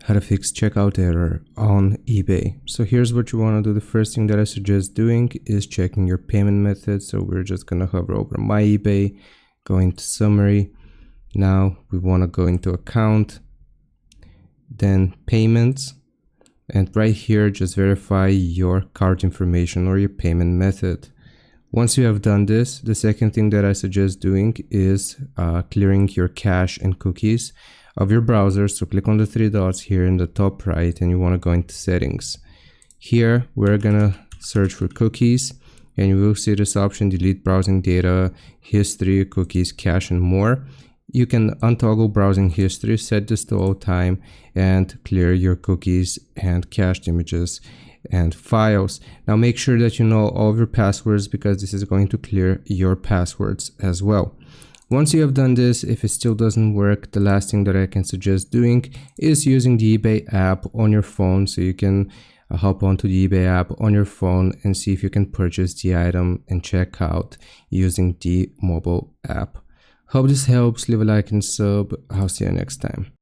how to fix checkout error on eBay. So here's what you want to do. The first thing that I suggest doing is checking your payment method. So we're just going to hover over my eBay, go into summary. Now we want to go into account, then payments, and right here just verify your card information or your payment method. Once you have done this, the second thing that I suggest doing is clearing your cache and cookies of your browser. So click on the three dots here in the top right and you want to go into settings. Here we're gonna search for cookies and you will see this option: delete browsing data, history, cookies, cache, and more. You can untoggle browsing history, set this to all time, and clear your cookies and cached images and files. Now make sure that you know all of your passwords, because this is going to clear your passwords as well. Once you have done this, if it still doesn't work, the last thing that I can suggest doing is using the eBay app on your phone. So you can hop onto the eBay app on your phone and see if you can purchase the item and check out using the mobile app. Hope this helps. Leave a like and sub. I'll see you next time.